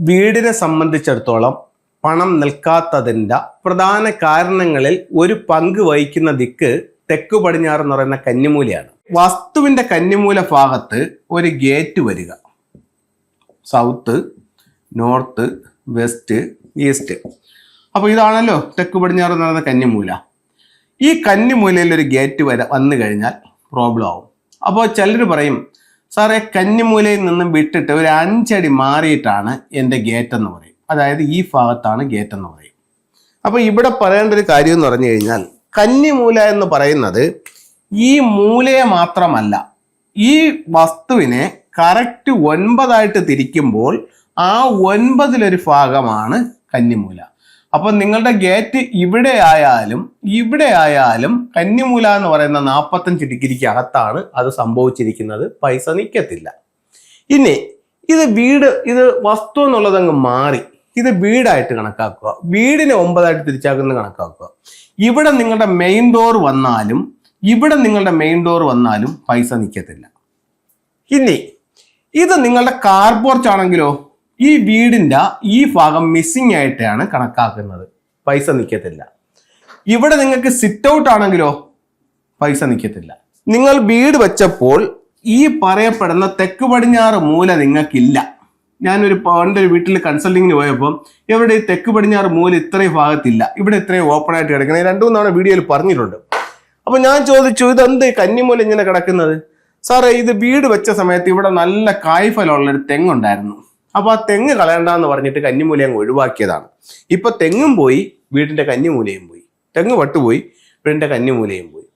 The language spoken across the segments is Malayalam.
വീടിനെ സംബന്ധിച്ചിടത്തോളം പണം നിൽക്കാത്തതിൻ്റെ പ്രധാന കാരണങ്ങളിൽ ഒരു പങ്ക് വഹിക്കുന്ന ദിക്ക് തെക്കു പടിഞ്ഞാറ് എന്ന് പറയുന്ന കന്നിമൂലയാണ്. വസ്തുവിന്റെ കന്നിമൂല ഭാഗത്ത് ഒരു ഗേറ്റ് വരിക, സൗത്ത്, നോർത്ത്, വെസ്റ്റ്, ഈസ്റ്റ്. അപ്പോൾ ഇതാണല്ലോ തെക്കു പടിഞ്ഞാറ് എന്ന് പറയുന്ന കന്നിമൂല. ഈ കന്നിമൂലയിൽ ഒരു ഗേറ്റ് വന്നു കഴിഞ്ഞാൽ പ്രോബ്ലം ആവും. അപ്പോൾ ചിലർ പറയും, സാറേ കന്നിമൂലയിൽ നിന്നും വിട്ടിട്ട് ഒരു 5 അടി മാറിയിട്ടാണ് എൻ്റെ ഗേറ്റ് എന്ന് പറയും. അതായത് ഈ ഭാഗത്താണ് ഗേറ്റ് എന്ന് പറയും. അപ്പോൾ ഇവിടെ പറയേണ്ട ഒരു കാര്യം എന്ന് പറഞ്ഞു കഴിഞ്ഞാൽ, കന്നിമൂല എന്ന് പറയുന്നത് ഈ മൂലയെ മാത്രമല്ല, ഈ വസ്തുവിനെ കറക്റ്റ് 9 തിരിക്കുമ്പോൾ ആ 9 ഭാഗമാണ് കന്നിമൂല. അപ്പൊ നിങ്ങളുടെ ഗേറ്റ് ഇവിടെ ആയാലും കന്നിമൂല എന്ന് പറയുന്ന 45 ഡിഗ്രിക്ക് അകത്താണ് അത് സംഭവിച്ചിരിക്കുന്നത്. പൈസ നിൽക്കത്തില്ല. ഇനി ഇത് വസ്തു എന്നുള്ളതങ്ങ് മാറി, ഇത് വീടായിട്ട് കണക്കാക്കുക. വീടിനെ 9 തിരിച്ചാക്കുന്ന കണക്കാക്കുക. ഇവിടെ നിങ്ങളുടെ മെയിൻ ഡോർ വന്നാലും പൈസ നിൽക്കത്തില്ല. ഇനി ഇത് നിങ്ങളുടെ കാർ പോർച്ച് ആണെങ്കിലോ, ഈ വീടിന്റെ ഈ ഭാഗം മിസ്സിംഗ് ആയിട്ടാണ് കണക്കാക്കുന്നത്, പൈസ നിൽക്കത്തില്ല. ഇവിടെ നിങ്ങൾക്ക് സിറ്റ് ഔട്ട് ആണെങ്കിലോ പൈസ നിൽക്കത്തില്ല. നിങ്ങൾ വീട് വെച്ചപ്പോൾ ഈ പറയപ്പെടുന്ന തെക്ക് പടിഞ്ഞാറ് മൂല നിങ്ങൾക്കില്ല. ഞാനൊരു വീട്ടിൽ കൺസൾട്ടിങ്ങിന് പോയപ്പോൾ ഇവിടെ ഈ തെക്ക് പടിഞ്ഞാറ് മൂല ഇത്രയും ഭാഗത്തില്ല, ഇവിടെ ഇത്രയും ഓപ്പൺ ആയിട്ട് കിടക്കുന്നത് 2-3 തവണ വീഡിയോയിൽ പറഞ്ഞിട്ടുണ്ട്. അപ്പൊ ഞാൻ ചോദിച്ചു, ഇതെന്ത് കന്നിമൂല ഇങ്ങനെ കിടക്കുന്നത്? സാറേ, ഇത് വീട് വെച്ച സമയത്ത് ഇവിടെ നല്ല കായ്ഫലമുള്ളൊരു തെങ്ങുണ്ടായിരുന്നു. അപ്പൊ ആ തെങ്ങ് കളയണ്ടെന്ന് പറഞ്ഞിട്ട് കന്നിമൂല അങ്ങ് ഒഴിവാക്കിയതാണ്. ഇപ്പൊ തെങ്ങും പോയി, വീടിന്റെ കന്നിമൂലയും പോയി. തെങ്ങ് പട്ടുപോയി, വീടിന്റെ കന്നിമൂലയും പോയി.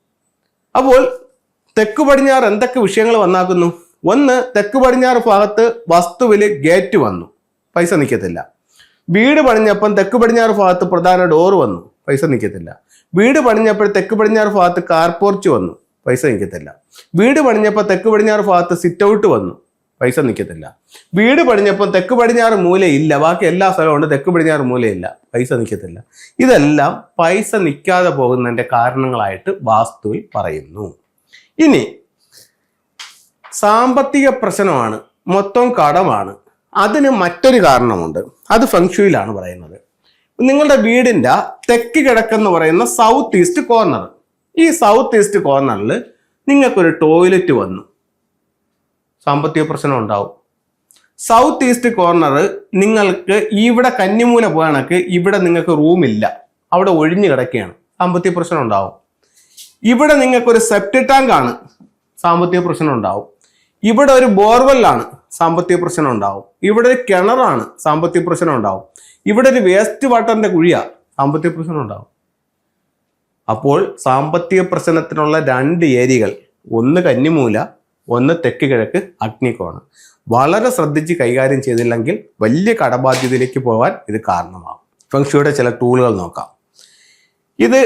അപ്പോൾ തെക്ക് പടിഞ്ഞാറ് എന്തൊക്കെ വിഷയങ്ങൾ വന്നാക്കുന്നു? ഒന്ന്, തെക്ക് പടിഞ്ഞാറ് ഭാഗത്ത് വസ്തുവില് ഗേറ്റ് വന്നു, പൈസ നിൽക്കത്തില്ല. വീട് പണിഞ്ഞപ്പം തെക്ക് പടിഞ്ഞാറ് ഭാഗത്ത് പ്രധാന ഡോറ് വന്നു, പൈസ നിൽക്കത്തില്ല. വീട് പണിഞ്ഞപ്പോൾ തെക്ക് പടിഞ്ഞാറ് ഭാഗത്ത് കാർ പോർച്ച് വന്നു, പൈസ നിൽക്കത്തില്ല. വീട് പണിഞ്ഞപ്പോൾ തെക്ക് പടിഞ്ഞാറ് ഭാഗത്ത് സിറ്റ് ഔട്ട് വന്നു, പൈസ നിൽക്കത്തില്ല. വീട് പണിഞ്ഞപ്പോൾ തെക്ക് പടിഞ്ഞാറ് മൂലയില്ല, ബാക്കി എല്ലാ സ്ഥലവും ഉണ്ട്, തെക്ക് പടിഞ്ഞാറ് മൂലയില്ല, പൈസ നിൽക്കത്തില്ല. ഇതെല്ലാം പൈസ നിൽക്കാതെ പോകുന്നതിന്റെ കാരണങ്ങളായിട്ട് വാസ്തുവിൽ പറയുന്നു. ഇനി സാമ്പത്തിക പ്രശ്നമാണ്, മൊത്തം കടമാണ്. അതിന് മറ്റൊരു കാരണമുണ്ട്, അത് ഫെങ്ഷുയിലാണ് പറയുന്നത്. നിങ്ങളുടെ വീടിന്റെ തെക്ക് കിഴക്കെന്ന് പറയുന്ന സൗത്ത് ഈസ്റ്റ് കോർണർ, ഈ സൗത്ത് ഈസ്റ്റ് കോർണറിൽ നിങ്ങൾക്കൊരു ടോയ്ലറ്റ് വന്നു, സാമ്പത്തിക പ്രശ്നം ഉണ്ടാവും. സൗത്ത് ഈസ്റ്റ് കോർണർ നിങ്ങൾക്ക് ഇവിടെ കന്നിമൂല പോകണക്ക് ഇവിടെ നിങ്ങൾക്ക് റൂമില്ല, അവിടെ ഒഴിഞ്ഞു കിടക്കുകയാണ്, സാമ്പത്തിക പ്രശ്നം ഉണ്ടാവും. ഇവിടെ നിങ്ങൾക്കൊരു സെപ്റ്റിക് ടാങ്ക് ആണ്, സാമ്പത്തിക പ്രശ്നം ഉണ്ടാവും. ഇവിടെ ഒരു ബോർവെല്ലാണ്, സാമ്പത്തിക പ്രശ്നം ഉണ്ടാവും. ഇവിടെ ഒരു കിണറാണ്, സാമ്പത്തിക പ്രശ്നം ഉണ്ടാവും. ഇവിടെ ഒരു വേസ്റ്റ് വാട്ടറിന്റെ കുഴിയാണ്, സാമ്പത്തിക പ്രശ്നം ഉണ്ടാവും. അപ്പോൾ സാമ്പത്തിക പ്രശ്നത്തിനുള്ള 2 ഏരിയകൾ, ഒന്ന് കന്നിമൂല, ഒന്ന് തെക്ക് കിഴക്ക് അഗ്നികോണം. വളരെ ശ്രദ്ധിച്ച് കൈകാര്യം ചെയ്തില്ലെങ്കിൽ വലിയ കടബാധ്യതയിലേക്ക് പോകാൻ ഇത് കാരണമാകും. ഫെങ്ഷുയുടെ ചില ടൂളുകൾ നോക്കാം. ഇത്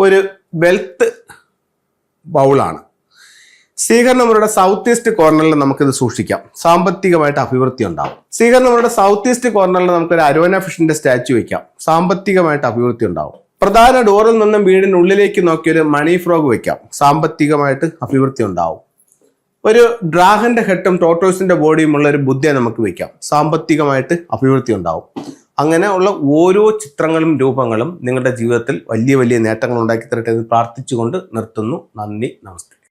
ഒരു വെൽത്ത് ബൗളാണ്. സ്വീകരണമുറിയുടെ സൗത്ത് ഈസ്റ്റ് കോർണറിൽ നമുക്കിത് സൂക്ഷിക്കാം, സാമ്പത്തികമായിട്ട് അഭിവൃദ്ധി ഉണ്ടാവും. സ്വീകരണമുറിയുടെ സൗത്ത് ഈസ്റ്റ് കോർണറിൽ നമുക്കൊരു അരോന ഫിഷിന്റെ സ്റ്റാച്ചു വെക്കാം, സാമ്പത്തികമായിട്ട് അഭിവൃദ്ധി ഉണ്ടാവും. പ്രധാന ഡോറിൽ നിന്നും വീടിനുള്ളിലേക്ക് നോക്കിയൊരു മണി ഫ്രോഗ് വെക്കാം, സാമ്പത്തികമായിട്ട് അഭിവൃദ്ധി ഉണ്ടാവും. ഒരു ഡ്രാഗന്റെ ഹെഡും ടോട്ടോസിന്റെ ബോഡിയും ഉള്ള ഒരു ബുദ്ധയെ നമുക്ക് വെക്കാം, സാമ്പത്തികമായിട്ട് അഭിവൃദ്ധി ഉണ്ടാവും. അങ്ങനെ ഉള്ള ഓരോ ചിത്രങ്ങളും രൂപങ്ങളും നിങ്ങളുടെ ജീവിതത്തിൽ വലിയ വലിയ നേട്ടങ്ങൾ ഉണ്ടാക്കി തരട്ടെ എന്ന് പ്രാർത്ഥിച്ചുകൊണ്ട് നിർത്തുന്നു. നന്ദി, നമസ്കാരം.